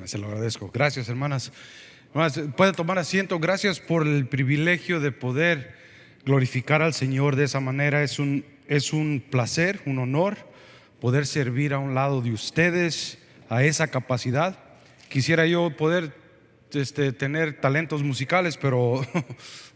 Amén, se lo agradezco. Gracias, hermanas. Hermanas, puede tomar asiento. Gracias por el privilegio de poder glorificar al Señor de esa manera. Es un placer, un honor poder servir a un lado de ustedes a esa capacidad. Quisiera yo poder tener talentos musicales, pero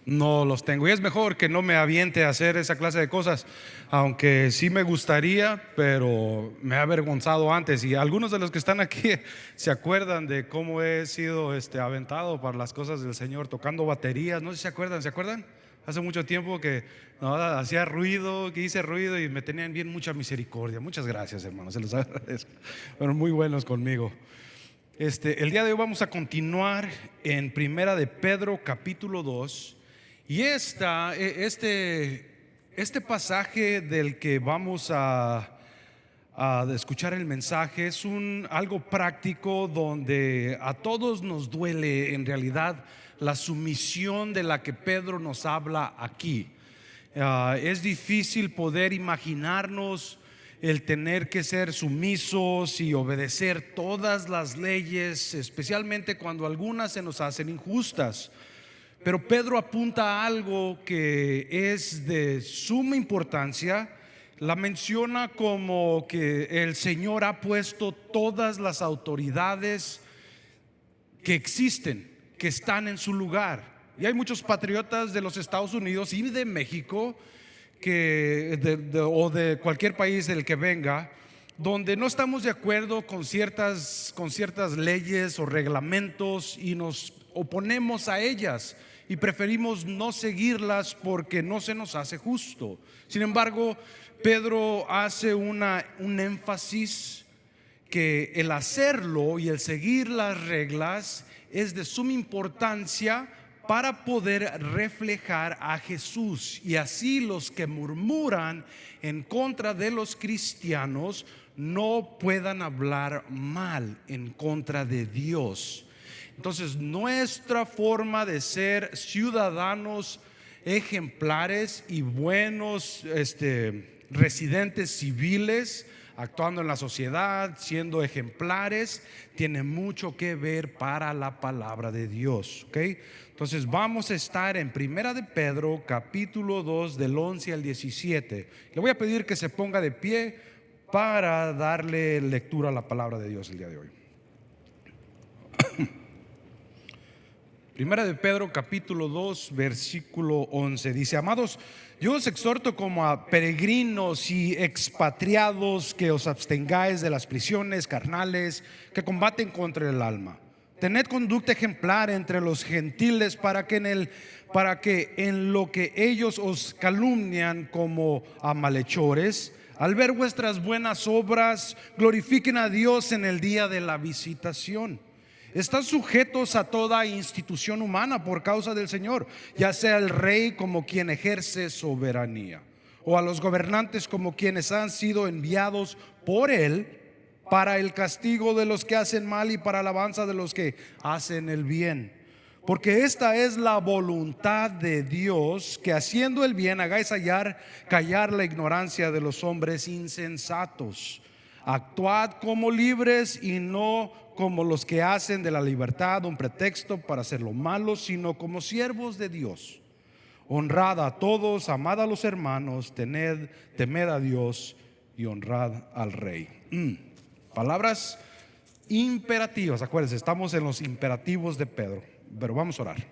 no los tengo. Y es mejor que no me aviente a hacer esa clase de cosas, aunque sí me gustaría, pero me he avergonzado antes. Y algunos de los que están aquí se acuerdan de cómo he sido aventado para las cosas del Señor, tocando baterías. No sé si ¿se acuerdan? Hace mucho tiempo que no, hacía ruido, que hice ruido y me tenían bien mucha misericordia. Muchas gracias, hermanos, se los agradezco. Fueron muy buenos conmigo. El día de hoy vamos a continuar en Primera de Pedro capítulo 2. Y este pasaje del que vamos a escuchar el mensaje es algo práctico donde a todos nos duele en realidad la sumisión de la que Pedro nos habla aquí. Es difícil poder imaginarnos el tener que ser sumisos y obedecer todas las leyes, especialmente cuando algunas se nos hacen injustas. Pero Pedro apunta a algo que es de suma importancia. La menciona como que el Señor ha puesto todas las autoridades que existen, que están en su lugar. Y hay muchos patriotas de los Estados Unidos y de México o de cualquier país del que venga, donde no estamos de acuerdo con ciertas leyes o reglamentos y nos oponemos a ellas y preferimos no seguirlas porque no se nos hace justo. Sin embargo, Pedro hace un énfasis que el hacerlo y el seguir las reglas es de suma importancia para poder reflejar a Jesús, y así los que murmuran en contra de los cristianos no puedan hablar mal en contra de Dios. Entonces, nuestra forma de ser ciudadanos ejemplares y buenos residentes civiles, actuando en la sociedad, siendo ejemplares, tiene mucho que ver para la palabra de Dios, ¿ok? Entonces vamos a estar en Primera de Pedro capítulo 2 del 11 al 17. Le voy a pedir que se ponga de pie para darle lectura a la palabra de Dios el día de hoy. Primera de Pedro capítulo 2 versículo 11 dice: amados, yo os exhorto como a peregrinos y expatriados que os abstengáis de las prisiones carnales que combaten contra el alma. Tened conducta ejemplar entre los gentiles para que en lo que ellos os calumnian como a malhechores, al ver vuestras buenas obras, glorifiquen a Dios en el día de la visitación. Están sujetos a toda institución humana por causa del Señor, ya sea el rey como quien ejerce soberanía, o a los gobernantes como quienes han sido enviados por él para el castigo de los que hacen mal y para alabanza de los que hacen el bien. Porque esta es la voluntad de Dios, que haciendo el bien hagáis callar la ignorancia de los hombres insensatos. Actuad como libres y no como los que hacen de la libertad un pretexto para hacer lo malo, sino como siervos de Dios. Honrad a todos, amad a los hermanos, temed a Dios y honrad al rey. Palabras imperativas. Acuérdense, estamos en los imperativos de Pedro, pero vamos a orar.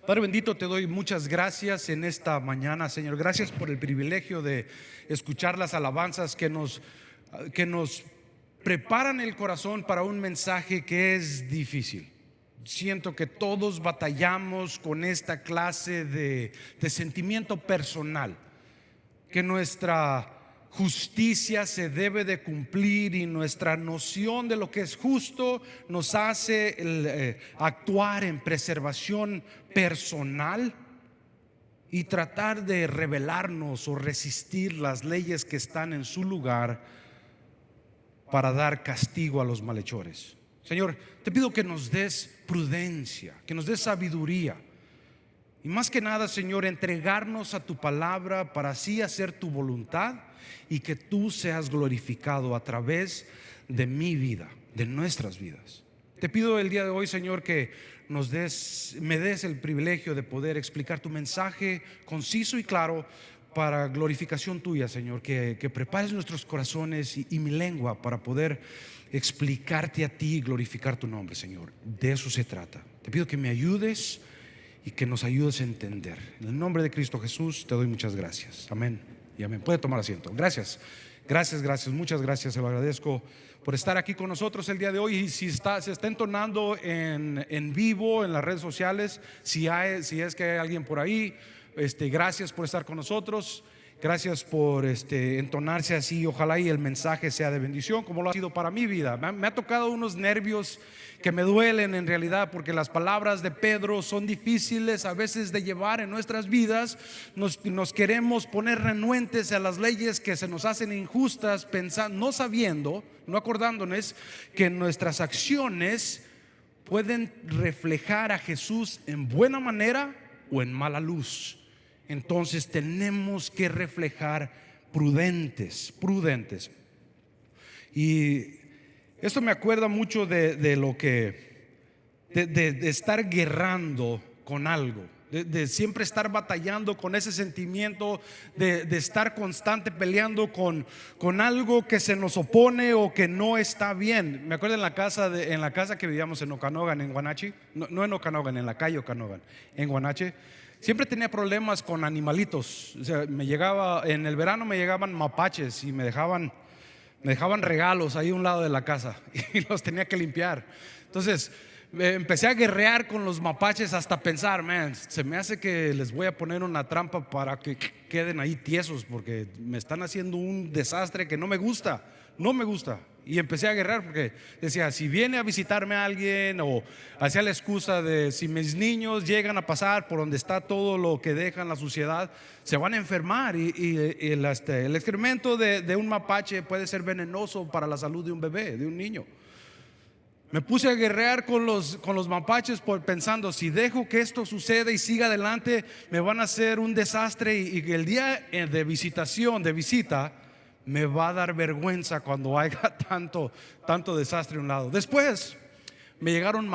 Padre bendito, te doy muchas gracias en esta mañana, Señor. Gracias por el privilegio de escuchar las alabanzas que nos preparan el corazón para un mensaje que es difícil. Siento que todos batallamos con esta clase de sentimiento personal, que nuestra justicia se debe de cumplir y nuestra noción de lo que es justo nos hace actuar en preservación personal y tratar de rebelarnos o resistir las leyes que están en su lugar para dar castigo a los malhechores. Señor, te pido que nos des prudencia, que nos des sabiduría, y más que nada, Señor, entregarnos a tu palabra para así hacer tu voluntad y que tú seas glorificado a través de mi vida, de nuestras vidas. te pido el día de hoy, Señor, que me des el privilegio de poder explicar tu mensaje conciso y claro para glorificación tuya, Señor. Que prepares nuestros corazones y mi lengua para poder explicarte a ti y glorificar tu nombre, Señor. De eso se trata. Te pido que me ayudes y que nos ayudes a entender. En el nombre de Cristo Jesús te doy muchas gracias. Amén y amén. Puede tomar asiento. Gracias, muchas gracias. Se lo agradezco por estar aquí con nosotros el día de hoy. Y si se está entonando en vivo en las redes sociales, si es que hay alguien por ahí, gracias por estar con nosotros. Gracias por entonarse así. Ojalá y el mensaje sea de bendición, como lo ha sido para mi vida. Me ha tocado unos nervios que me duelen en realidad, porque las palabras de Pedro son difíciles a veces de llevar en nuestras vidas. Nos queremos poner renuentes a las leyes que se nos hacen injustas, pensando, no sabiendo, no acordándonos que nuestras acciones pueden reflejar a Jesús en buena manera o en mala luz. Entonces tenemos que reflejar prudentes. Y esto me acuerda mucho de lo que de estar guerrando con algo, de siempre estar batallando con ese sentimiento de estar constante peleando con algo que se nos opone o que no está bien. Me acuerdo en la casa que vivíamos en Okanogan, en Guanachi, no en Okanogan, en la calle Okanogan, en Guanachi. Siempre tenía problemas con animalitos. O sea, en el verano me llegaban mapaches y me dejaban regalos ahí a un lado de la casa y los tenía que limpiar. Entonces empecé a guerrear con los mapaches hasta pensar, se me hace que les voy a poner una trampa para que queden ahí tiesos, porque me están haciendo un desastre que no me gusta. Y empecé a guerrear porque decía, si viene a visitarme alguien, o hacía la excusa de si mis niños llegan a pasar por donde está todo lo que dejan, la suciedad, se van a enfermar y el excremento de un mapache puede ser venenoso para la salud de un bebé, de un niño. Me puse a guerrear con los mapaches pensando, si dejo que esto suceda y siga adelante, me van a hacer un desastre, y el día de visita, me va a dar vergüenza cuando haya tanto desastre a un lado. Después me llegaron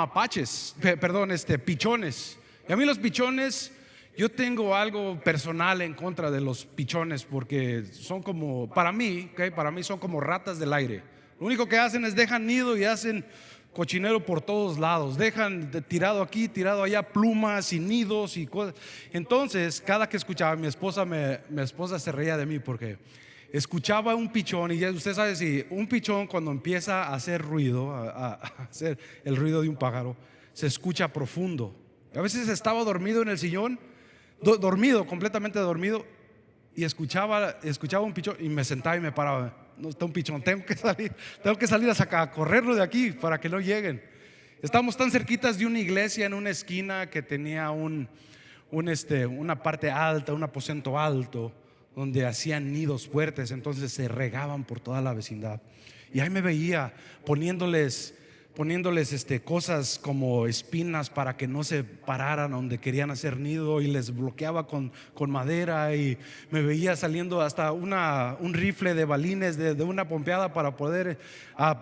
pichones. Y a mí los pichones, yo tengo algo personal en contra de los pichones, porque son como, para mí son como ratas del aire. Lo único que hacen es dejan nido y hacen cochinero por todos lados. Dejan tirado aquí, tirado allá, plumas y nidos y cosas. Entonces, cada que escuchaba, mi esposa se reía de mí porque escuchaba un pichón, y ya usted sabe, si un pichón cuando empieza a hacer ruido, a hacer el ruido de un pájaro, se escucha profundo. A veces estaba dormido en el sillón, completamente dormido, y escuchaba un pichón y me sentaba y me paraba. No, está un pichón, tengo que salir a correrlo de aquí para que no lleguen. Estábamos tan cerquitas de una iglesia en una esquina que tenía una parte alta, un aposento alto, donde hacían nidos fuertes. Entonces se regaban por toda la vecindad, y ahí me veía poniéndoles cosas como espinas para que no se pararan donde querían hacer nido, y les bloqueaba con madera, y me veía saliendo hasta un rifle de balines de una pompeada para poder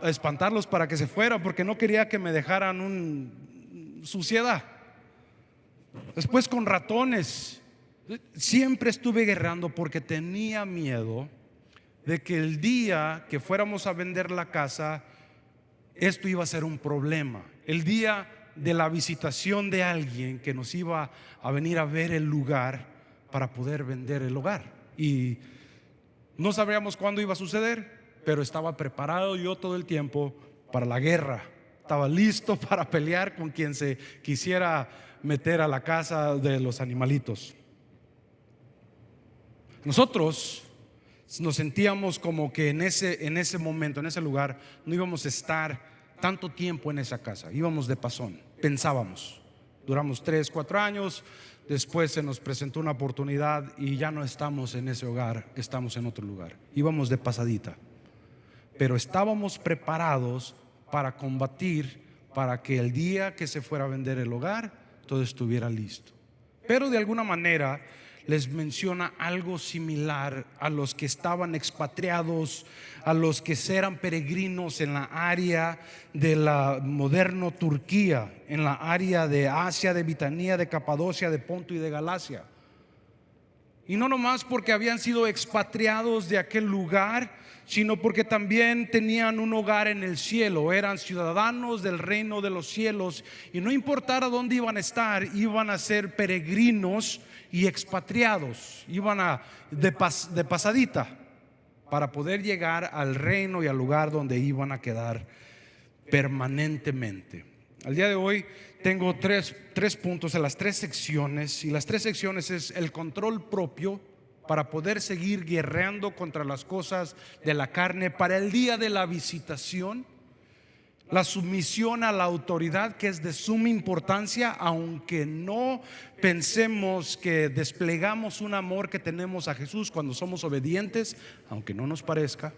espantarlos para que se fueran, porque no quería que me dejaran suciedad. Después con ratones. Siempre estuve guerreando porque tenía miedo de que el día que fuéramos a vender la casa, esto iba a ser un problema. El día de la visitación de alguien que nos iba a venir a ver el lugar para poder vender el hogar. Y no sabíamos cuándo iba a suceder, pero estaba preparado yo todo el tiempo para la guerra. Estaba listo para pelear con quien se quisiera meter a la casa de los animalitos. Nosotros nos sentíamos como que en ese momento, en ese lugar, no íbamos a estar tanto tiempo en esa casa. Íbamos de pasón, pensábamos. Duramos 3-4 años. Después se nos presentó una oportunidad y ya no estamos en ese hogar, estamos en otro lugar. Íbamos de pasadita, pero estábamos preparados para combatir, para que el día que se fuera a vender el hogar todo estuviera listo. Pero de alguna manera les menciona algo similar a los que estaban expatriados, a los que eran peregrinos en la área de la moderna Turquía, en la área de Asia, de Bitinia, de Capadocia, de Ponto y de Galacia. Y no nomás porque habían sido expatriados de aquel lugar, sino porque también tenían un hogar en el cielo, eran ciudadanos del reino de los cielos, y no importara dónde iban a estar, iban a ser peregrinos y expatriados, iban de pasadita para poder llegar al reino y al lugar donde iban a quedar permanentemente. Al día de hoy tengo tres puntos en las 3 secciones, y las 3 secciones es el control propio para poder seguir guerreando contra las cosas de la carne para el día de la visitación, la sumisión a la autoridad, que es de suma importancia, aunque no pensemos que desplegamos un amor que tenemos a Jesús cuando somos obedientes, aunque no nos parezca.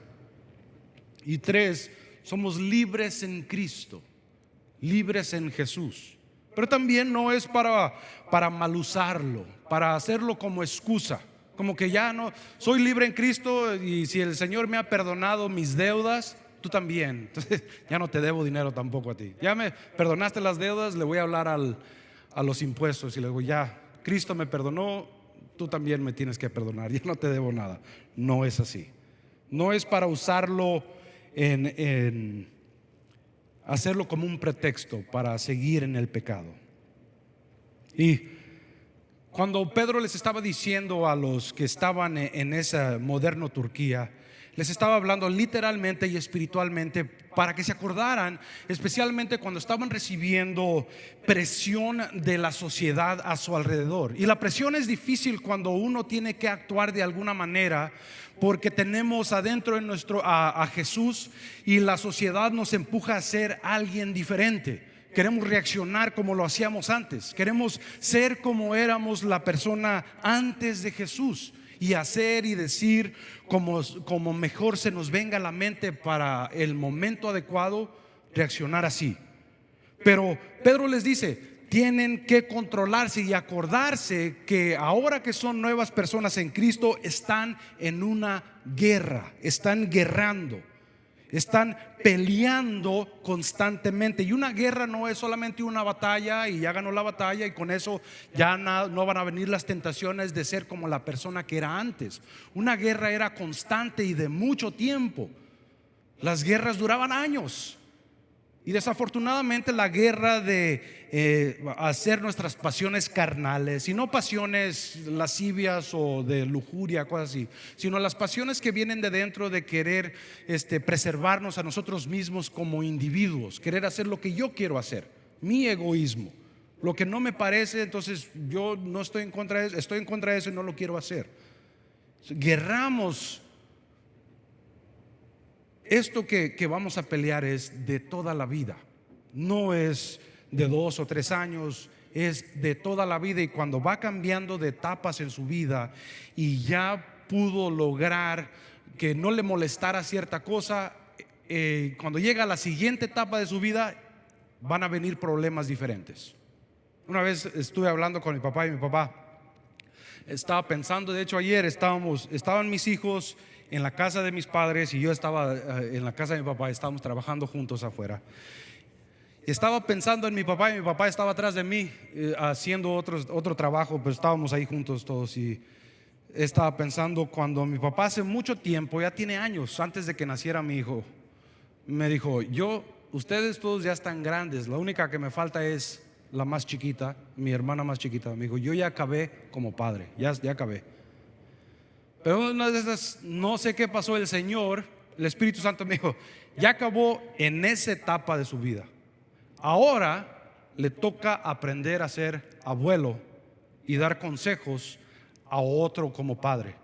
Y 3, somos libres en Cristo, libres en Jesús. Pero también no es para mal usarlo, para hacerlo como excusa, como que ya no soy libre en Cristo, y si el Señor me ha perdonado mis deudas, tú también, entonces ya no te debo dinero tampoco a ti. Ya me perdonaste las deudas, le voy a hablar a los impuestos y le digo, ya Cristo me perdonó, tú también me tienes que perdonar, ya no te debo nada. No es así. No es para usarlo en hacerlo como un pretexto para seguir en el pecado. Y cuando Pedro les estaba diciendo a los que estaban en esa moderna Turquía, les estaba hablando literalmente y espiritualmente para que se acordaran, especialmente cuando estaban recibiendo presión de la sociedad a su alrededor. Y la presión es difícil cuando uno tiene que actuar de alguna manera, porque tenemos adentro en a Jesús, y la sociedad nos empuja a ser alguien diferente. Queremos reaccionar como lo hacíamos antes, queremos ser como éramos la persona antes de Jesús, y hacer y decir como mejor se nos venga a la mente para el momento adecuado, reaccionar así. Pero Pedro les dice, tienen que controlarse y acordarse que ahora que son nuevas personas en Cristo, están en una guerra, están guerrando, están peleando constantemente. Y una guerra no es solamente una batalla y ya ganó la batalla y con eso ya no van a venir las tentaciones de ser como la persona que era antes. Una guerra era constante y de mucho tiempo. Las guerras duraban años. Y desafortunadamente la guerra de hacer nuestras pasiones carnales, y no pasiones lascivias o de lujuria, cosas así, sino las pasiones que vienen de dentro, de querer preservarnos a nosotros mismos como individuos, querer hacer lo que yo quiero hacer, mi egoísmo, lo que no me parece, entonces yo no estoy en contra de eso, estoy en contra de eso y no lo quiero hacer. Guerramos. Esto que vamos a pelear es de toda la vida, no es de 2 o 3 años, es de toda la vida. Y cuando va cambiando de etapas en su vida y ya pudo lograr que no le molestara cierta cosa, cuando llega a la siguiente etapa de su vida van a venir problemas diferentes. Una vez estuve hablando con mi papá y mi papá estaba pensando, de hecho ayer estaban mis hijos en la casa de mis padres y yo estaba en la casa de mi papá, estábamos trabajando juntos afuera. Estaba pensando en mi papá y mi papá estaba atrás de mí haciendo otro trabajo, pero estábamos ahí juntos todos. Y estaba pensando cuando mi papá hace mucho tiempo, ya tiene años, antes de que naciera mi hijo, me dijo, ustedes todos ya están grandes, la única que me falta es la más chiquita, mi hermana más chiquita. Me dijo, yo ya acabé como padre, ya acabé. Pero una de esas, no sé qué pasó, el Señor, el Espíritu Santo me dijo, ya acabó en esa etapa de su vida. Ahora le toca aprender a ser abuelo y dar consejos a otro como padre.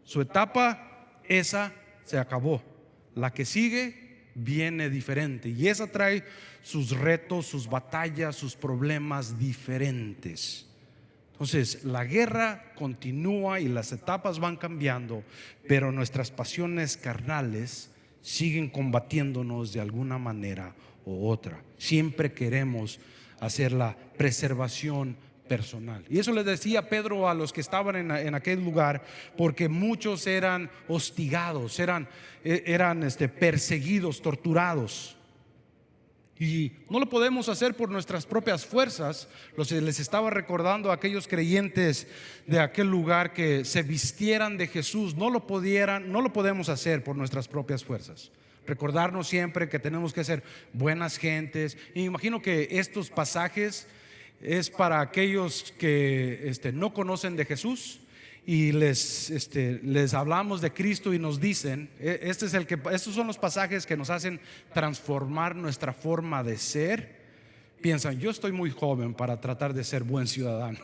Su etapa, esa se acabó. La que sigue viene diferente, y esa trae sus retos, sus batallas, sus problemas diferentes. Entonces la guerra continúa y las etapas van cambiando, pero nuestras pasiones carnales siguen combatiéndonos de alguna manera u otra. Siempre queremos hacer la preservación personal. Y eso les decía Pedro a los que estaban en aquel lugar, porque muchos eran hostigados, eran perseguidos, torturados. Y no lo podemos hacer por nuestras propias fuerzas. Les estaba recordando a aquellos creyentes de aquel lugar que se vistieran de Jesús. No lo podemos hacer por nuestras propias fuerzas. Recordarnos siempre que tenemos que ser buenas gentes. Y imagino que estos pasajes es para aquellos que no conocen de Jesús y les hablamos de Cristo y nos dicen, estos son los pasajes que nos hacen transformar nuestra forma de ser. Piensan, yo estoy muy joven para tratar de ser buen ciudadano.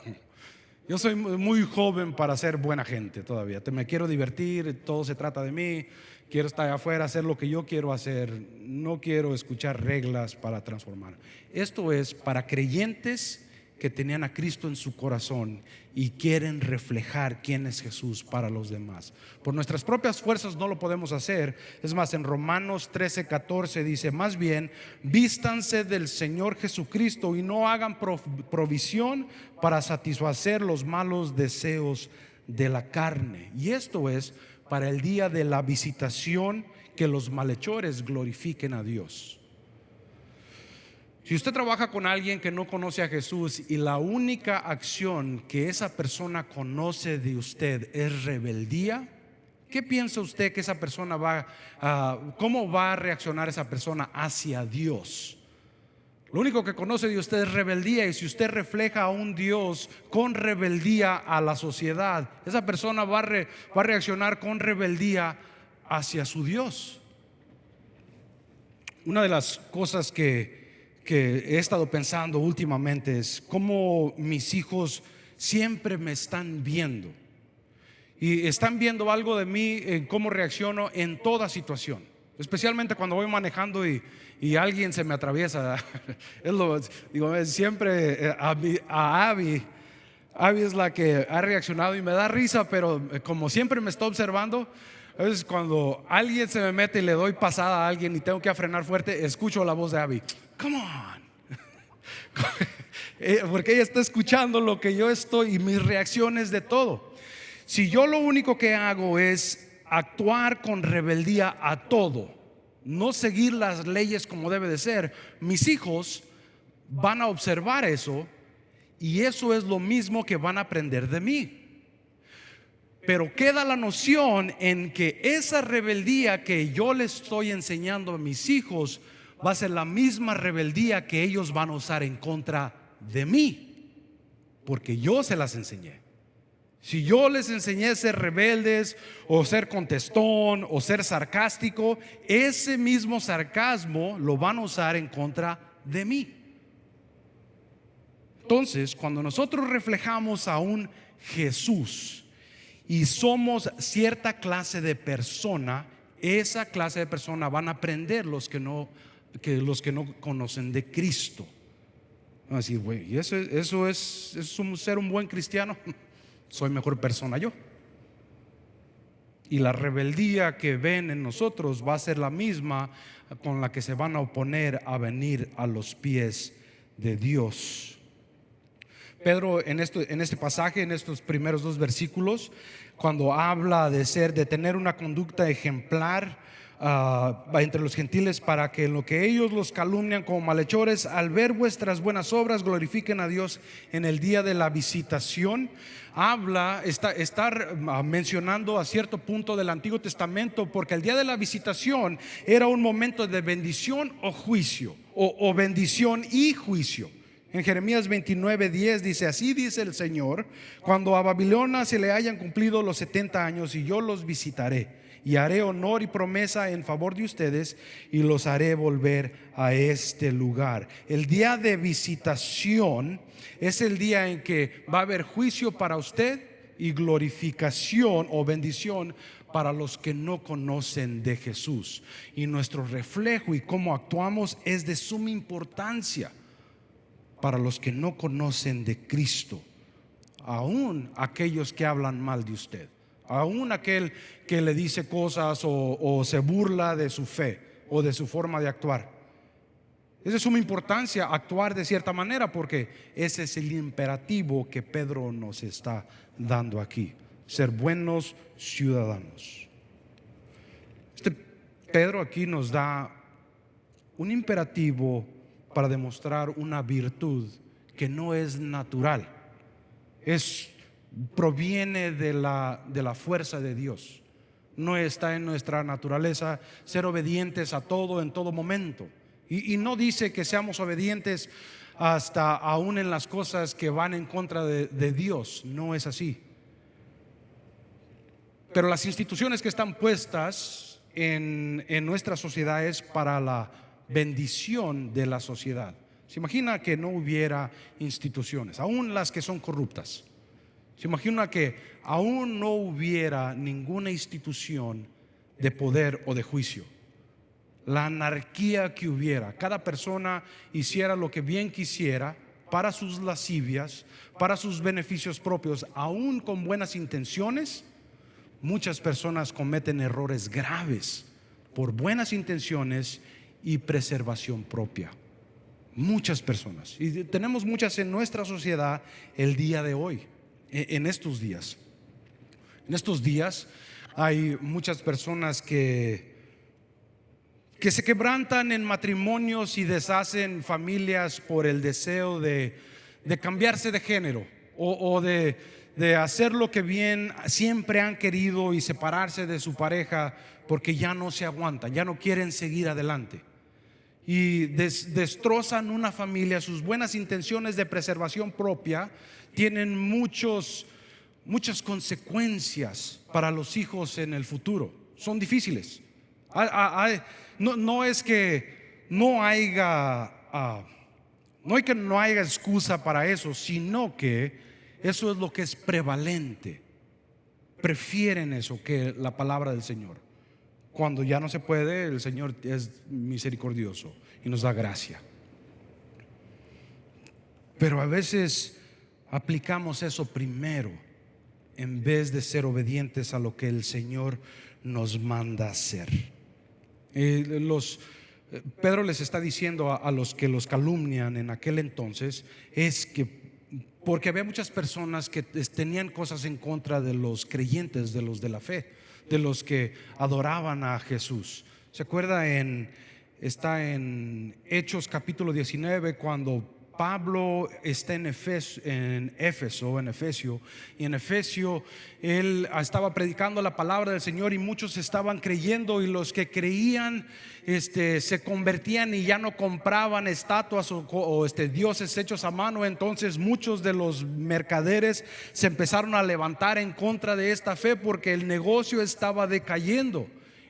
Yo soy muy joven para ser buena gente todavía. Me quiero divertir, todo se trata de mí. Quiero estar afuera, hacer lo que yo quiero hacer. No quiero escuchar reglas para transformar. Esto es para creyentes que tenían a Cristo en su corazón y quieren reflejar quién es Jesús para los demás. Por nuestras propias fuerzas no lo podemos hacer. Es más, en Romanos 13:14 dice, más bien, vístanse del Señor Jesucristo y no hagan provisión para satisfacer los malos deseos de la carne. Y esto es para el día de la visitación, que los malhechores glorifiquen a Dios. Si usted trabaja con alguien que no conoce a Jesús y la única acción que esa persona conoce de usted es rebeldía, ¿qué piensa usted que esa persona cómo va a reaccionar esa persona hacia Dios? Lo único que conoce de usted es rebeldía, y si usted refleja a un Dios con rebeldía a la sociedad, esa persona va a reaccionar con rebeldía hacia su Dios. Una de las cosas que he estado pensando últimamente es cómo mis hijos siempre me están viendo y están viendo algo de mí, en cómo reacciono en toda situación, especialmente cuando voy manejando y alguien se me atraviesa. Siempre a Abby es la que ha reaccionado y me da risa, pero como siempre me está observando, a veces cuando alguien se me mete y le doy pasada a alguien y tengo que frenar fuerte, escucho la voz de Abby, come on. Porque ella está escuchando lo que yo estoy y mis reacciones de todo. Si yo lo único que hago es actuar con rebeldía a todo, no seguir las leyes como debe de ser, mis hijos van a observar eso, y eso es lo mismo que van a aprender de mí. Pero queda la noción en que esa rebeldía que yo les estoy enseñando a mis hijos va a ser la misma rebeldía que ellos van a usar en contra de mí, porque yo se las enseñé. Si yo les enseñé a ser rebeldes o ser contestón o ser sarcástico, ese mismo sarcasmo lo van a usar en contra de mí. Entonces, cuando nosotros reflejamos a un Jesús y somos cierta clase de persona, esa clase de persona van a aprender los que no conocen de Cristo. Van a decir, güey, ¿y eso es ser un buen cristiano? Soy mejor persona yo. Y la rebeldía que ven en nosotros va a ser la misma con la que se van a oponer a venir a los pies de Dios. Pedro en este pasaje, en estos primeros 2 versículos, cuando habla de tener una conducta ejemplar entre los gentiles, para que en lo que ellos los calumnian como malhechores, al ver vuestras buenas obras, glorifiquen a Dios en el día de la visitación. Está mencionando a cierto punto del Antiguo Testamento, porque el día de la visitación era un momento de bendición o juicio, o bendición y juicio. En Jeremías 29:10 dice, así dice el Señor, cuando a Babilonia se le hayan cumplido los 70 años, y yo los visitaré y haré honor y promesa en favor de ustedes, y los haré volver a este lugar. El día de visitación es el día en que va a haber juicio para usted y glorificación o bendición para los que no conocen de Jesús. Y nuestro reflejo y cómo actuamos es de suma importancia para los que no conocen de Cristo, aún aquellos que hablan mal de usted, aún aquel que le dice cosas o se burla de su fe o de su forma de actuar. Es de suma importancia actuar de cierta manera, porque ese es el imperativo que Pedro nos está dando aquí: ser buenos ciudadanos. Pedro aquí nos da un imperativo para demostrar una virtud que no es natural, proviene de la fuerza de Dios. No está en nuestra naturaleza ser obedientes a todo en todo momento. Y no dice que seamos obedientes hasta aún en las cosas que van en contra de Dios. No es así. Pero las instituciones que están puestas en nuestra sociedad es para la bendición de la sociedad. Se imagina que no hubiera instituciones, aún las que son corruptas. Se imagina que aún no hubiera ninguna institución de poder o de juicio. La anarquía que hubiera, cada persona hiciera lo que bien quisiera para sus lascivias, para sus beneficios propios, aún con buenas intenciones. Muchas personas cometen errores graves por buenas intenciones y preservación propia. Muchas personas, y tenemos muchas en nuestra sociedad el día de hoy, en estos días. En estos días hay muchas personas que se quebrantan en matrimonios y deshacen familias por el deseo de cambiarse de género o de hacer lo que bien siempre han querido y separarse de su pareja porque ya no se aguantan, ya no quieren seguir adelante. Y destrozan una familia. Sus buenas intenciones de preservación propia tienen muchas consecuencias para los hijos en el futuro. Son difíciles. No es que no haya excusa para eso, sino que eso es lo que es prevalente. Prefieren eso que la palabra del Señor. Cuando ya no se puede, el Señor es misericordioso y nos da gracia. Pero a veces aplicamos eso primero en vez de ser obedientes a lo que el Señor nos manda hacer. Pedro les está diciendo a los que los calumnian en aquel entonces, es que porque había muchas personas que tenían cosas en contra de los creyentes, de los de la fe, de los que adoraban a Jesús. ¿Se acuerda? Está en Hechos capítulo 19, cuando Pablo está en Efesio, y en Efesio él estaba predicando la palabra del Señor y muchos estaban creyendo, y los que creían se convertían y ya no compraban estatuas o dioses hechos a mano. Entonces muchos de los mercaderes se empezaron a levantar en contra de esta fe porque el negocio estaba decayendo.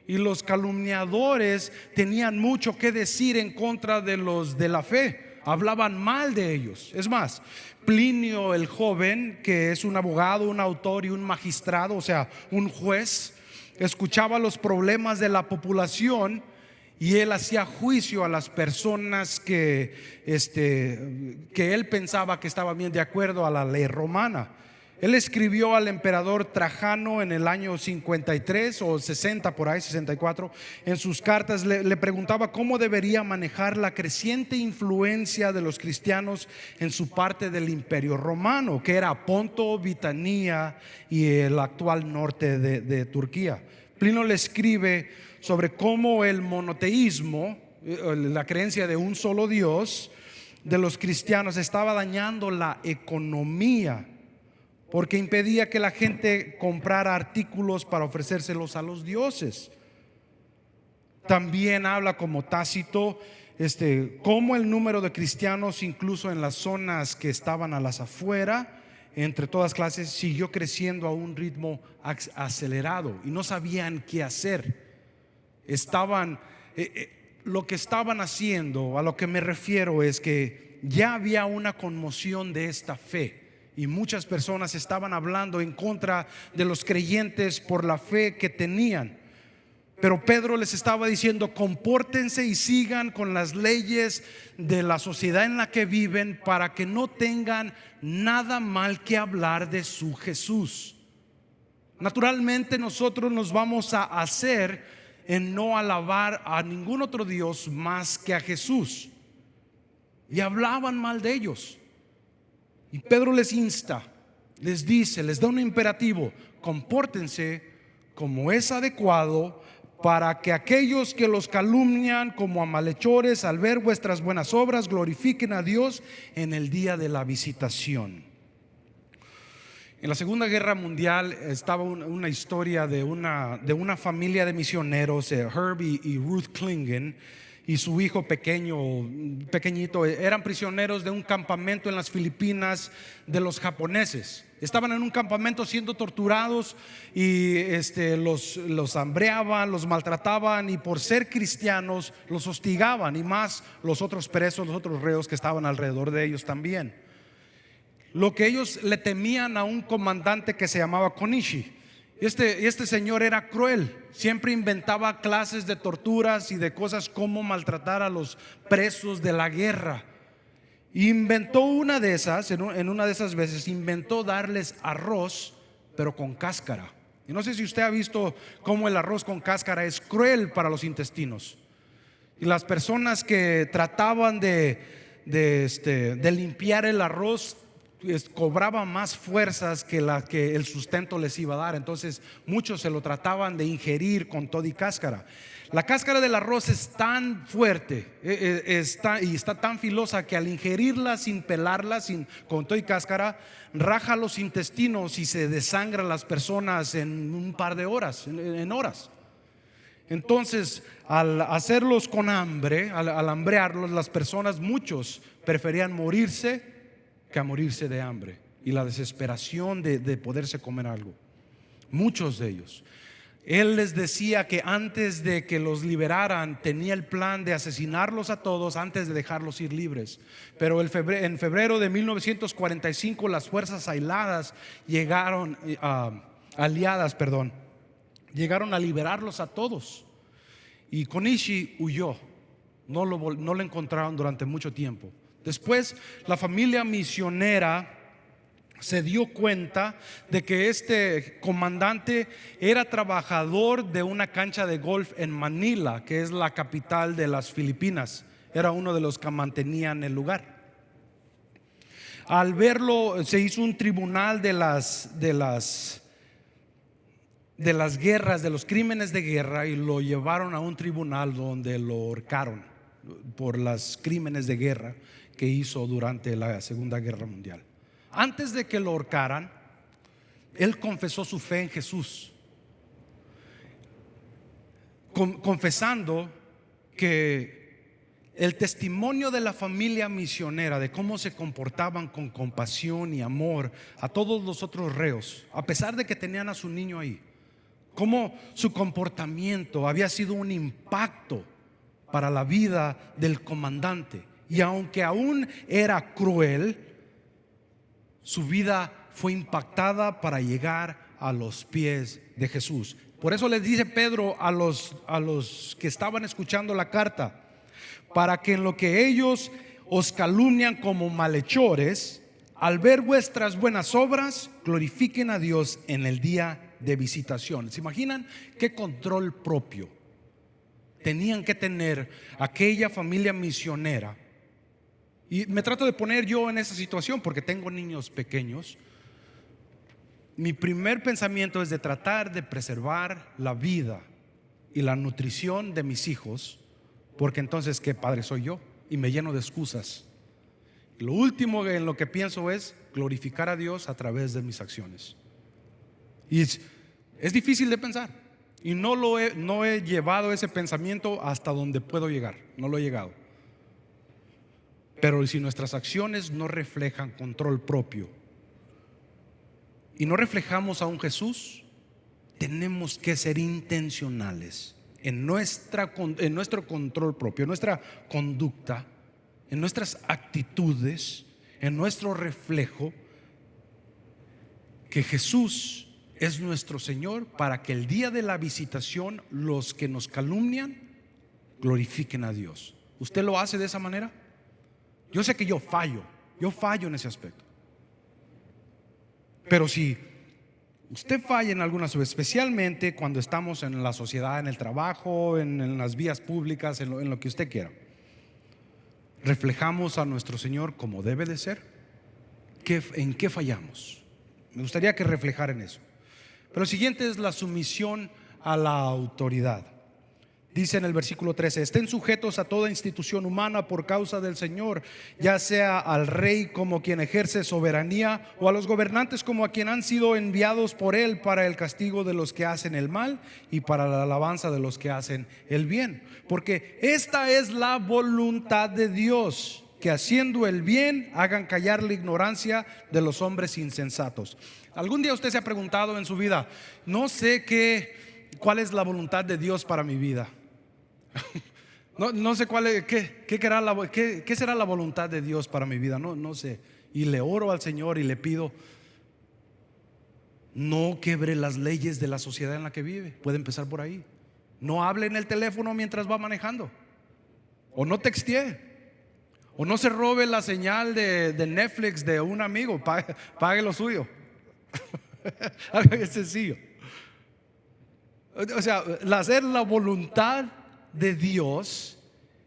Y los calumniadores tenían mucho que decir en contra de los de la fe. Hablaban mal de ellos. Es más, Plinio el joven, que es un abogado, un autor y un magistrado, o sea, un juez, escuchaba los problemas de la población y él hacía juicio a las personas que él pensaba que estaban bien de acuerdo a la ley romana. Él escribió al emperador Trajano en el año 53 o 60, por ahí 64. En sus cartas le preguntaba cómo debería manejar la creciente influencia de los cristianos en su parte del imperio romano, que era Ponto, Britania y el actual norte de Turquía. Plinio le escribe sobre cómo el monoteísmo, la creencia de un solo Dios de los cristianos, estaba dañando la economía, porque impedía que la gente comprara artículos para ofrecérselos a los dioses. También habla como Tácito cómo el número de cristianos, incluso en las zonas que estaban a las afueras, entre todas clases, siguió creciendo a un ritmo acelerado y no sabían qué hacer. Lo que estaban haciendo, a lo que me refiero, es que ya había una conmoción de esta fe. Y muchas personas estaban hablando en contra de los creyentes por la fe que tenían. Pero Pedro les estaba diciendo: compórtense y sigan con las leyes de la sociedad en la que viven, para que no tengan nada mal que hablar de su Jesús. Naturalmente nosotros nos vamos a hacer en no alabar a ningún otro Dios más que a Jesús. y hablaban mal de ellos. Y Pedro les insta, les dice, les da un imperativo: compórtense como es adecuado, para que aquellos que los calumnian como a malhechores, al ver vuestras buenas obras, glorifiquen a Dios en el día de la visitación. En la Segunda Guerra Mundial estaba una historia de una familia de misioneros, Herb y Ruth Klingen, y su hijo pequeñito, eran prisioneros de un campamento en las Filipinas de los japoneses. Estaban en un campamento siendo torturados y los hambreaban, los maltrataban, y por ser cristianos los hostigaban, y más los otros presos, los otros reos que estaban alrededor de ellos también. Lo que ellos le temían a un comandante que se llamaba Konishi. Este señor era cruel, siempre inventaba clases de torturas y de cosas como maltratar a los presos de la guerra. Inventó una de esas, en una de esas veces, inventó darles arroz, pero con cáscara. Y no sé si usted ha visto cómo el arroz con cáscara es cruel para los intestinos. Y las personas que trataban de limpiar el arroz cobraba más fuerzas que el sustento les iba a dar. Entonces muchos se lo trataban de ingerir con todo y cáscara. La cáscara del arroz es tan fuerte, está tan filosa, que al ingerirla sin pelarla, con todo y cáscara, raja los intestinos y se desangran las personas en un par de horas, en horas. Entonces, al hacerlos con hambre, al hambrearlos, las personas, muchos preferían morirse que a morirse de hambre y la desesperación de poderse comer algo. Muchos de ellos. Él les decía que antes de que los liberaran tenía el plan de asesinarlos a todos antes de dejarlos ir libres. Pero en febrero de 1945 las fuerzas aliadas llegaron a liberarlos a todos. Y Konishi huyó. No lo encontraron durante mucho tiempo. Después la familia misionera se dio cuenta de que este comandante era trabajador de una cancha de golf en Manila, que es la capital de las Filipinas. Era uno de los que mantenían el lugar. Al verlo, se hizo un tribunal de las guerras, de los crímenes de guerra, y lo llevaron a un tribunal donde lo ahorcaron por los crímenes de guerra que hizo durante la Segunda Guerra Mundial. Antes de que lo ahorcaran, él confesó su fe en Jesús, confesando que el testimonio de la familia misionera, de cómo se comportaban con compasión y amor a todos los otros reos, a pesar de que tenían a su niño ahí, cómo su comportamiento había sido un impacto para la vida del comandante. Y aunque aún era cruel, su vida fue impactada para llegar a los pies de Jesús. Por eso les dice Pedro a los que estaban escuchando la carta: para que en lo que ellos os calumnian como malhechores, al ver vuestras buenas obras, glorifiquen a Dios en el día de visitación. ¿Se imaginan qué control propio tenían que tener aquella familia misionera? Y me trato de poner yo en esa situación porque tengo niños pequeños. Mi primer pensamiento es de tratar de preservar la vida y la nutrición de mis hijos, porque entonces qué padre soy yo, y me lleno de excusas. Y lo último en lo que pienso es glorificar a Dios a través de mis acciones. Y es difícil de pensar, y no he llevado ese pensamiento hasta donde puedo llegar. No lo he llegado. Pero si nuestras acciones no reflejan control propio y no reflejamos a un Jesús, tenemos que ser intencionales en nuestro control propio, en nuestra conducta, en nuestras actitudes, en nuestro reflejo, que Jesús es nuestro Señor, para que el día de la visitación los que nos calumnian glorifiquen a Dios. ¿Usted lo hace de esa manera? Yo sé que yo fallo en ese aspecto. Pero si usted falla en algunas veces, especialmente cuando estamos en la sociedad, en el trabajo, en las vías públicas, en lo que usted quiera, reflejamos a nuestro Señor como debe de ser? ¿En qué fallamos? Me gustaría que reflejaran eso. Pero lo siguiente es la sumisión a la autoridad. Dice en el versículo 13: estén sujetos a toda institución humana por causa del Señor, ya sea al rey como quien ejerce soberanía, o a los gobernantes como a quien han sido enviados por él para el castigo de los que hacen el mal y para la alabanza de los que hacen el bien. Porque esta es la voluntad de Dios, que haciendo el bien hagan callar la ignorancia de los hombres insensatos. ¿Algún día usted se ha preguntado en su vida: no sé cuál es la voluntad de Dios para mi vida? No sé qué será la voluntad de Dios para mi vida. No sé. Y le oro al Señor y le pido: no quebre las leyes de la sociedad en la que vive. Puede empezar por ahí. No hable en el teléfono mientras va manejando, o no textee, o no se robe la señal de Netflix de un amigo. Pague lo suyo. Algo es sencillo. O sea, hacer la voluntad de Dios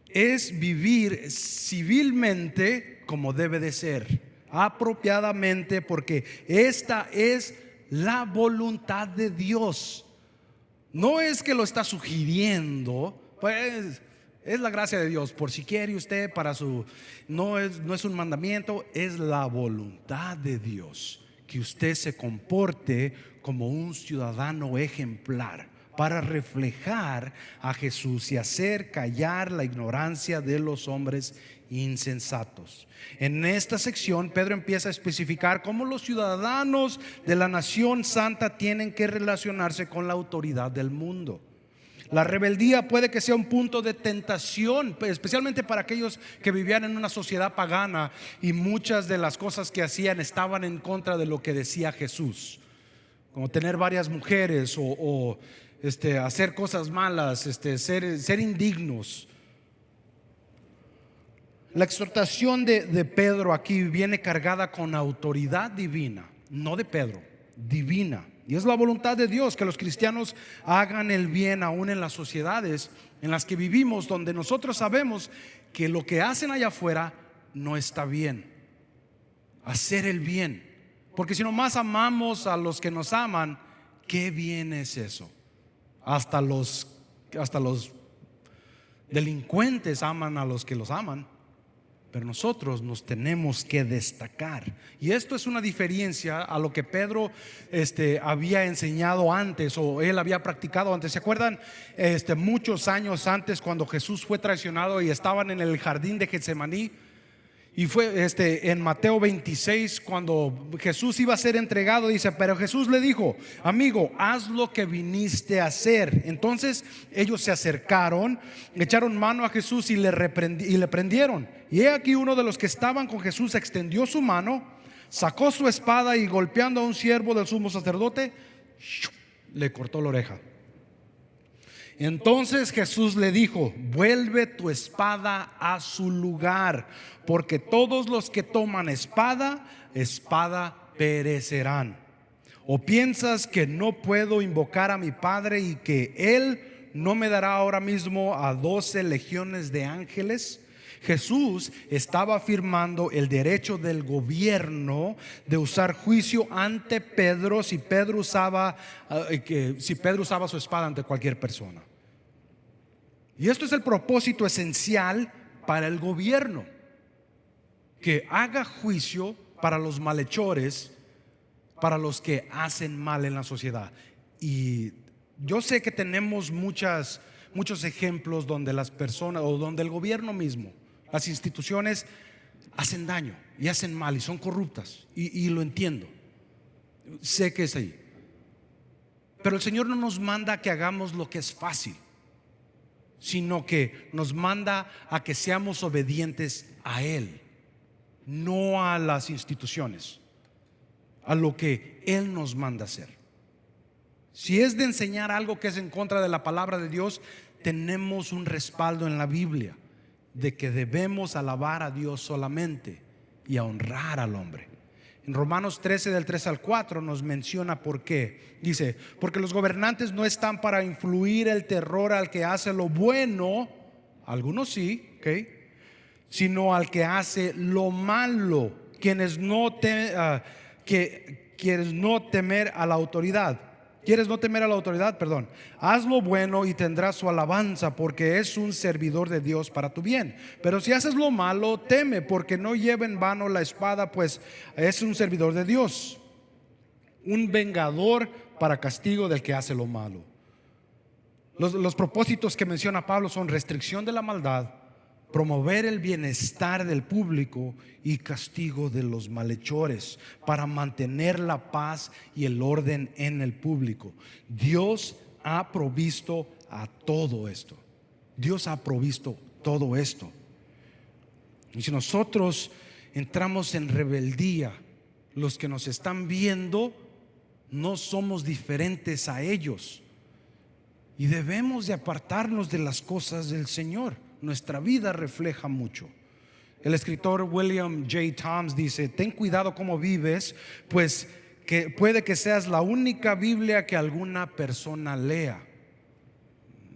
es vivir civilmente como debe de ser, apropiadamente, porque esta es la voluntad de Dios. No es que lo está sugiriendo, pues es la gracia de Dios, por si quiere usted para no es un mandamiento, es la voluntad de Dios que usted se comporte como un ciudadano ejemplar, para reflejar a Jesús y hacer callar la ignorancia de los hombres insensatos. En esta sección Pedro empieza a especificar cómo los ciudadanos de la nación santa tienen que relacionarse con la autoridad del mundo. La rebeldía puede que sea un punto de tentación, especialmente para aquellos que vivían en una sociedad pagana y muchas de las cosas que hacían estaban en contra de lo que decía Jesús, como tener varias mujeres o hacer cosas malas, ser indignos. La exhortación de Pedro aquí viene cargada con autoridad divina, no de Pedro, divina. Y es la voluntad de Dios que los cristianos hagan el bien aún en las sociedades en las que vivimos, donde nosotros sabemos que lo que hacen allá afuera no está bien. Hacer el bien, porque si nomás amamos a los que nos aman, ¿qué bien es eso? Hasta los delincuentes aman a los que los aman. Pero nosotros nos tenemos que destacar. Y esto es una diferencia a lo que Pedro había enseñado antes, o él había practicado antes. ¿Se acuerdan? Muchos años antes, cuando Jesús fue traicionado y estaban en el jardín de Getsemaní. Y fue en Mateo 26, cuando Jesús iba a ser entregado, dice: pero Jesús le dijo: amigo, haz lo que viniste a hacer. Entonces ellos se acercaron, echaron mano a Jesús y le prendieron. Y he aquí, uno de los que estaban con Jesús extendió su mano, sacó su espada y, golpeando a un siervo del sumo sacerdote, le cortó la oreja. Entonces Jesús le dijo: vuelve tu espada a su lugar, porque todos los que toman espada perecerán. ¿O piensas que no puedo invocar a mi Padre y que Él no me dará ahora mismo a 12 legiones de ángeles? Jesús estaba afirmando el derecho del gobierno de usar juicio ante Pedro si Pedro usaba su espada ante cualquier persona. Y esto es el propósito esencial para el gobierno, que haga juicio para los malhechores, para los que hacen mal en la sociedad. Y yo sé que tenemos muchos ejemplos donde las personas, o donde el gobierno mismo, las instituciones, hacen daño y hacen mal y son corruptas, y lo entiendo, sé que es ahí. Pero el Señor no nos manda que hagamos lo que es fácil, sino que nos manda a que seamos obedientes a Él, no a las instituciones, a lo que Él nos manda hacer. Si es de enseñar algo que es en contra de la palabra de Dios, tenemos un respaldo en la Biblia de que debemos alabar a Dios solamente y a honrar al hombre. En Romanos 13, del 3 al 4 nos menciona por qué. Dice: porque los gobernantes no están para influir el terror al que hace lo bueno, algunos sí, sino al que hace lo malo, quienes quieres no temer a la autoridad. ¿Quieres no temer a la autoridad? Perdón. Haz lo bueno y tendrás su alabanza, porque es un servidor de Dios para tu bien. Pero si haces lo malo, teme, porque no lleva en vano la espada, pues es un servidor de Dios, un vengador para castigo del que hace lo malo. Los propósitos que menciona Pablo son restricción de la maldad, promover el bienestar del público y castigo de los malhechores, para mantener la paz y el orden en el público. Dios ha provisto a todo esto. Dios ha provisto todo esto. Y si nosotros entramos en rebeldía, los que nos están viendo no somos diferentes a ellos, y debemos de apartarnos de las cosas del Señor. Nuestra vida refleja mucho. El escritor William J. Thoms dice: ten cuidado cómo vives, pues que puede que seas la única Biblia que alguna persona lea.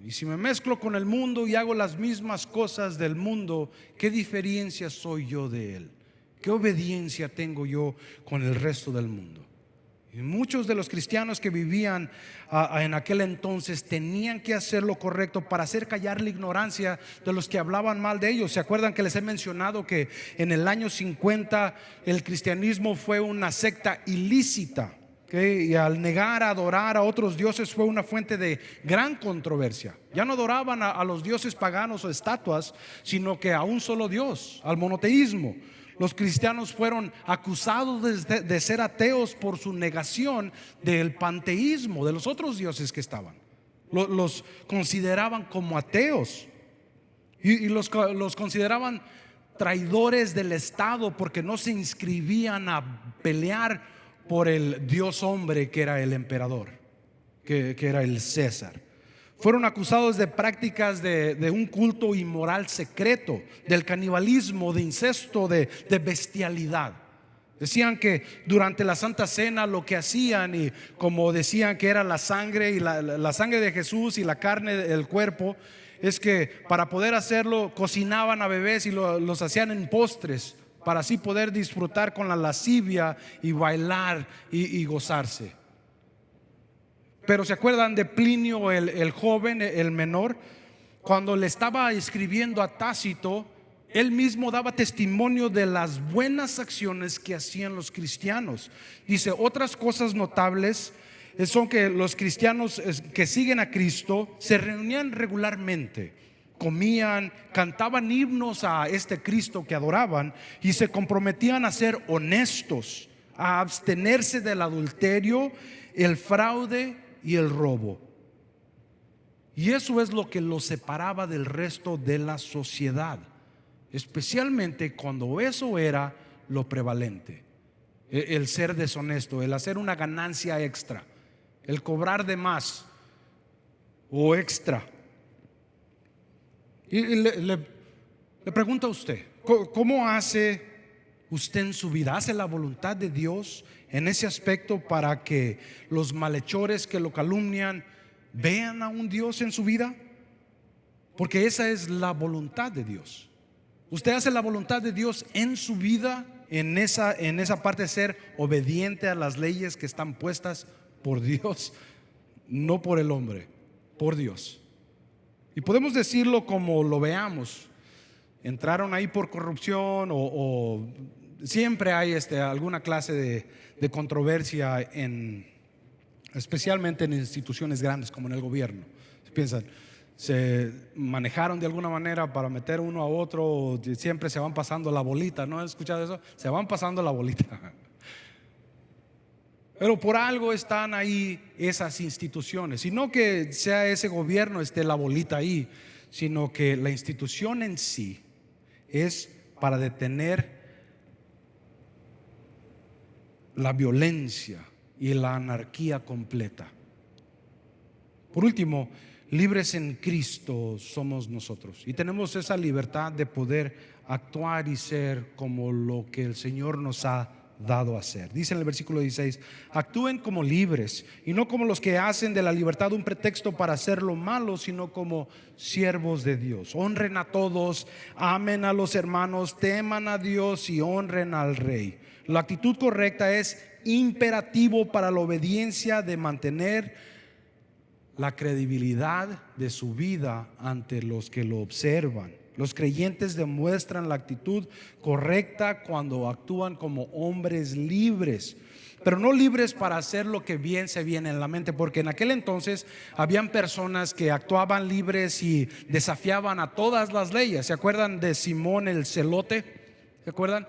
Y si me mezclo con el mundo y hago las mismas cosas del mundo, ¿qué diferencia soy yo de él? ¿Qué obediencia tengo yo con el resto del mundo? Y muchos de los cristianos que vivían en aquel entonces tenían que hacer lo correcto para hacer callar la ignorancia de los que hablaban mal de ellos. ¿Se acuerdan que les he mencionado que en el año 50 el cristianismo fue una secta ilícita? Y al negar a adorar a otros dioses fue una fuente de gran controversia. Ya no adoraban a los dioses paganos o estatuas, sino que a un solo Dios, al monoteísmo. Los cristianos fueron acusados de ser ateos por su negación del panteísmo, de los otros dioses que estaban. Los consideraban como ateos, y los consideraban traidores del Estado, porque no se inscribían a pelear por el Dios hombre que era el emperador, que era el César. Fueron acusados de prácticas de un culto inmoral secreto, del canibalismo, de incesto, de bestialidad. Decían que durante la Santa Cena lo que hacían, y como decían que era la sangre y la sangre de Jesús y la carne del cuerpo, es que para poder hacerlo cocinaban a bebés y los hacían en postres, para así poder disfrutar con la lascivia y bailar y gozarse. Pero ¿se acuerdan de Plinio el joven, el menor? Cuando le estaba escribiendo a Tácito, él mismo daba testimonio de las buenas acciones que hacían los cristianos. Dice: otras cosas notables son que los cristianos que siguen a Cristo se reunían regularmente, comían, cantaban himnos a este Cristo que adoraban, y se comprometían a ser honestos, a abstenerse del adulterio, el fraude y el robo. Y eso es lo que los separaba del resto de la sociedad, especialmente cuando eso era lo prevalente: el ser deshonesto, el hacer una ganancia extra, el cobrar de más o extra. Y le pregunto a usted: ¿cómo hace usted en su vida? ¿Hace la voluntad de Dios en ese aspecto para que los malhechores que lo calumnian vean a un Dios en su vida? Porque esa es la voluntad de Dios. ¿Usted hace la voluntad de Dios en su vida, en esa parte de ser obediente a las leyes que están puestas por Dios? No por el hombre, por Dios. Y podemos decirlo como lo veamos: entraron ahí por corrupción, o siempre hay alguna clase de controversia, especialmente en instituciones grandes como en el gobierno. Piensan, se manejaron de alguna manera para meter uno a otro, o siempre se van pasando la bolita. ¿No has escuchado eso? Se van pasando la bolita. Pero por algo están ahí esas instituciones, y no que sea ese gobierno esté la bolita ahí, sino que la institución en sí es para detener la violencia y la anarquía completa. Por último, libres en Cristo somos nosotros, y tenemos esa libertad de poder actuar y ser como lo que el Señor nos ha dado a hacer. Dice en el versículo 16: actúen como libres y no como los que hacen de la libertad un pretexto para hacer lo malo, sino como siervos de Dios. Honren a todos, amen a los hermanos, teman a Dios y honren al Rey. La actitud correcta es imperativo para la obediencia de mantener la credibilidad de su vida ante los que lo observan. Los creyentes demuestran la actitud correcta cuando actúan como hombres libres, pero no libres para hacer lo que bien se viene en la mente, porque en aquel entonces habían personas que actuaban libres y desafiaban a todas las leyes. ¿Se acuerdan de Simón el celote? ¿Se acuerdan?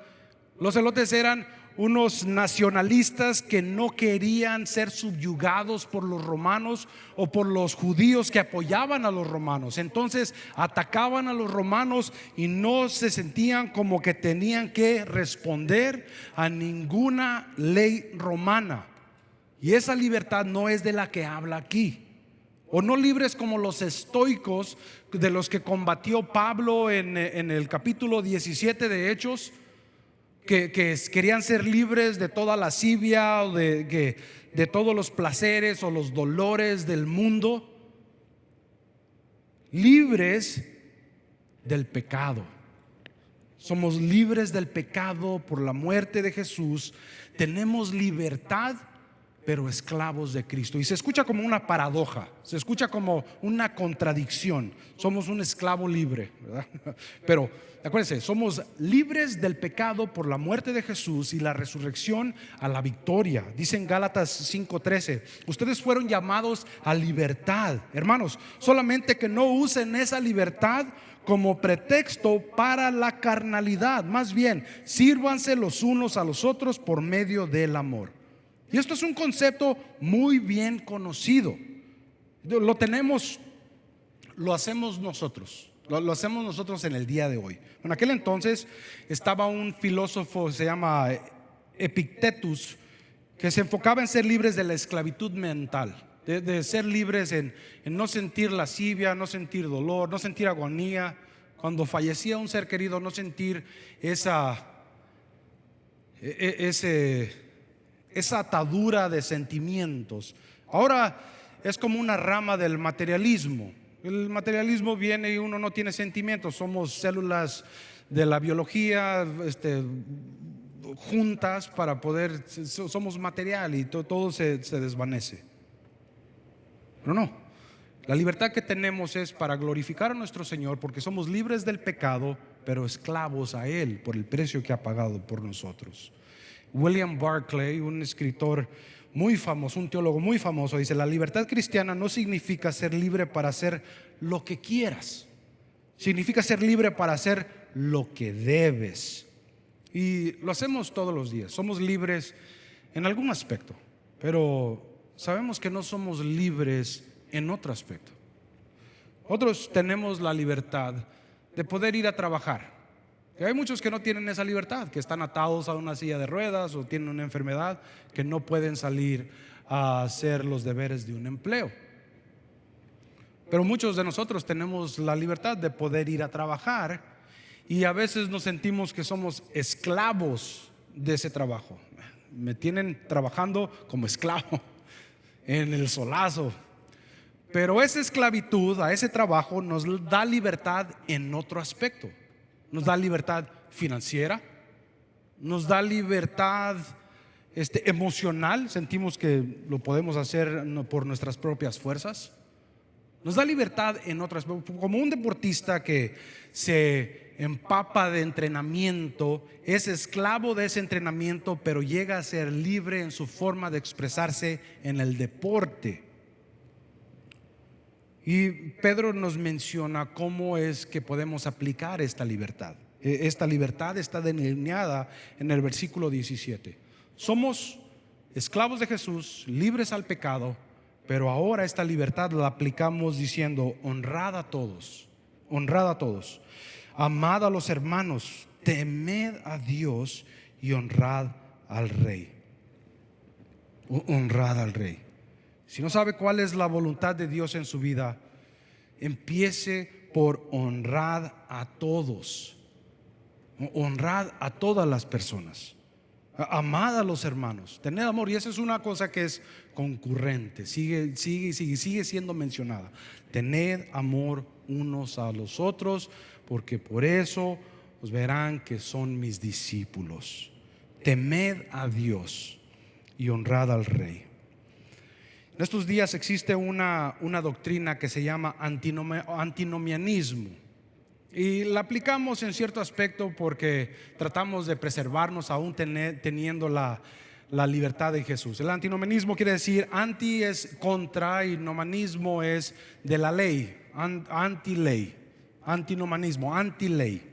Los celotes eran unos nacionalistas que no querían ser subyugados por los romanos o por los judíos que apoyaban a los romanos. Entonces atacaban a los romanos y no se sentían como que tenían que responder a ninguna ley romana. Y esa libertad no es de la que habla aquí. O no libres como los estoicos, de los que combatió Pablo en el capítulo 17 de Hechos, que querían ser libres de toda lascivia o de todos los placeres o los dolores del mundo, libres del pecado. Somos libres del pecado por la muerte de Jesús. Tenemos libertad, pero esclavos de Cristo. Y se escucha como una paradoja, se escucha como una contradicción. Somos un esclavo libre, ¿verdad? Pero acuérdense, somos libres del pecado por la muerte de Jesús y la resurrección a la victoria. Dice en Gálatas 5:13: ustedes fueron llamados a libertad, hermanos, solamente que no usen esa libertad como pretexto para la carnalidad. Más bien, sírvanse los unos a los otros por medio del amor. Y esto es un concepto muy bien conocido. Lo tenemos, lo hacemos nosotros. Lo hacemos nosotros en el día de hoy. En aquel entonces estaba un filósofo, se llama Epictetus, que se enfocaba en ser libres de la esclavitud mental, de ser libres en no sentir lascivia, no sentir dolor, no sentir agonía. Cuando fallecía un ser querido, no sentir esa atadura de sentimientos. Ahora es como una rama del materialismo. El materialismo viene y uno no tiene sentimientos. Somos células de la biología juntas para poder, somos material y todo se desvanece. Pero no, la libertad que tenemos es para glorificar a nuestro Señor, porque somos libres del pecado, pero esclavos a Él por el precio que ha pagado por nosotros. William Barclay, un escritor muy famoso, un teólogo muy famoso, dice: la libertad cristiana no significa ser libre para hacer lo que quieras, significa ser libre para hacer lo que debes. Y lo hacemos todos los días. Somos libres en algún aspecto, pero sabemos que no somos libres en otro aspecto. Otros tenemos la libertad de poder ir a trabajar. Y hay muchos que no tienen esa libertad, que están atados a una silla de ruedas o tienen una enfermedad, que no pueden salir a hacer los deberes de un empleo. Pero muchos de nosotros tenemos la libertad de poder ir a trabajar, y a veces nos sentimos que somos esclavos de ese trabajo. Me tienen trabajando como esclavo en el solazo. Pero esa esclavitud a ese trabajo nos da libertad en otro aspecto. Nos da libertad financiera, nos da libertad emocional. Sentimos que lo podemos hacer por nuestras propias fuerzas. Nos da libertad en otras, como un deportista que se empapa de entrenamiento, es esclavo de ese entrenamiento, pero llega a ser libre en su forma de expresarse en el deporte. Y Pedro nos menciona cómo es que podemos aplicar esta libertad. Esta libertad está delineada en el versículo 17. Somos esclavos de Jesús, libres al pecado, pero ahora esta libertad la aplicamos diciendo: honrad a todos, amad a los hermanos, temed a Dios y honrad al Rey. Honrad al Rey. Si no sabe cuál es la voluntad de Dios en su vida, empiece por honrar a todos. Honrad a todas las personas. Amad a los hermanos, tened amor. Y esa es una cosa que es concurrente, sigue siendo mencionada. Tened amor unos a los otros, porque por eso os verán que son mis discípulos. Temed a Dios y honrad al Rey. En estos días existe una doctrina que se llama antinomianismo. Y la aplicamos en cierto aspecto porque tratamos de preservarnos aún teniendo la libertad de Jesús. El antinomianismo quiere decir, anti es contra y nomanismo es de la ley, anti-ley, antinomanismo, anti-ley.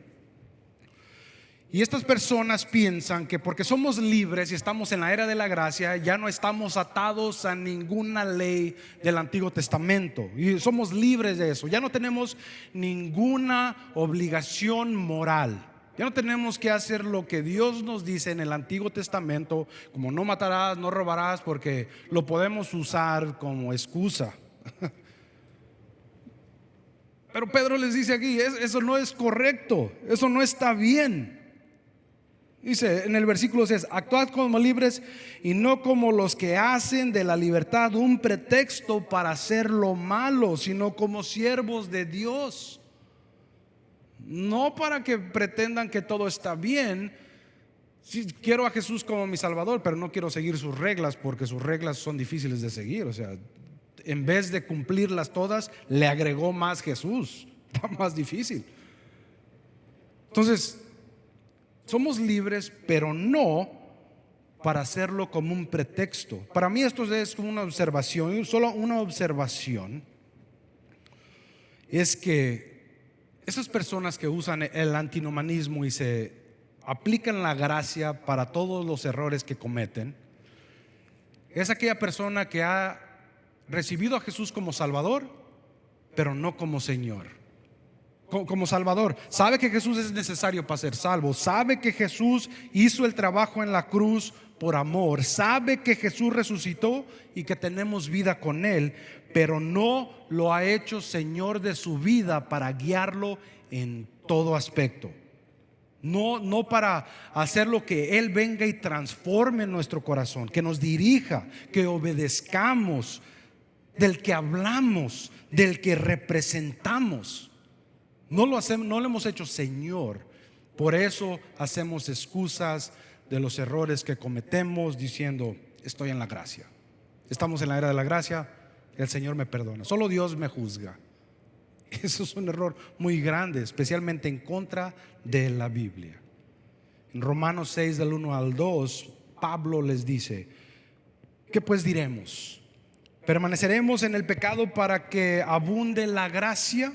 Y estas personas piensan que porque somos libres y estamos en la era de la gracia, ya no estamos atados a ninguna ley del Antiguo Testamento. Y somos libres de eso. Ya no tenemos ninguna obligación moral. Ya no tenemos que hacer lo que Dios nos dice en el Antiguo Testamento, como no matarás, no robarás, porque lo podemos usar como excusa. Pero Pedro les dice aquí, eso no es correcto, eso no está bien. Dice en el versículo 6: actuad como libres y no como los que hacen de la libertad un pretexto para hacer lo malo, sino como siervos de Dios. No para que pretendan que todo está bien. Sí, quiero a Jesús como mi Salvador, pero no quiero seguir sus reglas porque sus reglas son difíciles de seguir. O sea, en vez de cumplirlas todas, le agregó más Jesús. Está más difícil. Entonces, somos libres, pero no para hacerlo como un pretexto. Para mí esto es como una observación, solo una observación. Es que esas personas que usan el antinomanismo y se aplican la gracia para todos los errores que cometen, es aquella persona que ha recibido a Jesús como Salvador, pero no como Señor. Como Salvador, sabe que Jesús es necesario para ser salvo, sabe que Jesús hizo el trabajo en la cruz por amor, sabe que Jesús resucitó y que tenemos vida con Él, pero no lo ha hecho Señor de su vida para guiarlo en todo aspecto. No para hacer lo que Él venga y transforme nuestro corazón, que nos dirija, que obedezcamos, del que hablamos, del que representamos. No lo hemos hecho Señor. Por eso hacemos excusas de los errores que cometemos diciendo: estoy en la gracia, estamos en la era de la gracia, el Señor me perdona, solo Dios me juzga. Eso es un error muy grande, especialmente en contra de la Biblia. En Romanos 6 del 1 al 2, Pablo les dice: ¿qué pues diremos? ¿Permaneceremos en el pecado para que abunde la gracia?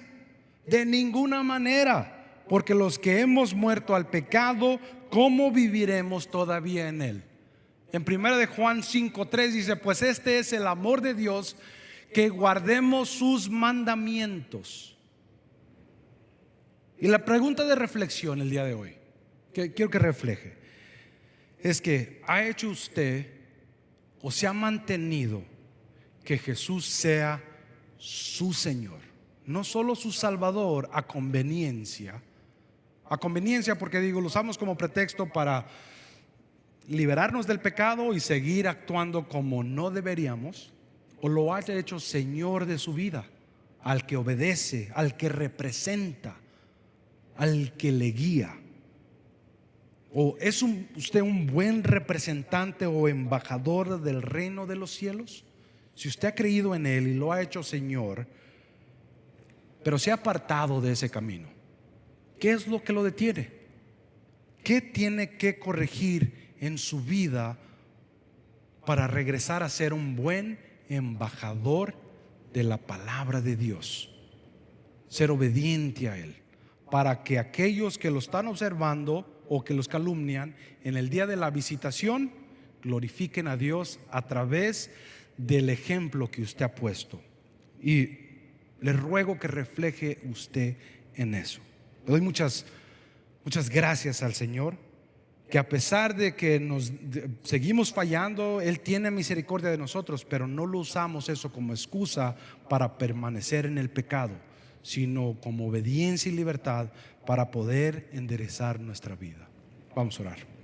De ninguna manera, porque los que hemos muerto al pecado, ¿cómo viviremos todavía en él? En 1 de Juan 5:3 dice: pues este es el amor de Dios, que guardemos sus mandamientos. Y la pregunta de reflexión el día de hoy, que quiero que refleje, es que ¿ha hecho usted o se ha mantenido que Jesús sea su Señor? No solo su Salvador a conveniencia porque digo, lo usamos como pretexto para liberarnos del pecado y seguir actuando como no deberíamos, o lo haya hecho Señor de su vida, al que obedece, al que representa, al que le guía. ¿O es usted un buen representante o embajador del reino de los cielos? Si usted ha creído en Él y lo ha hecho Señor, pero se ha apartado de ese camino, ¿qué es lo que lo detiene? ¿Qué tiene que corregir en su vida para regresar a ser un buen embajador de la palabra de Dios? Ser obediente a Él, para que aquellos que lo están observando o que los calumnian en el día de la visitación glorifiquen a Dios a través del ejemplo que usted ha puesto. Y le ruego que refleje usted en eso. Le doy muchas gracias al Señor, que a pesar de que seguimos fallando, Él tiene misericordia de nosotros, pero no lo usamos eso como excusa para permanecer en el pecado, sino como obediencia y libertad para poder enderezar nuestra vida. Vamos a orar.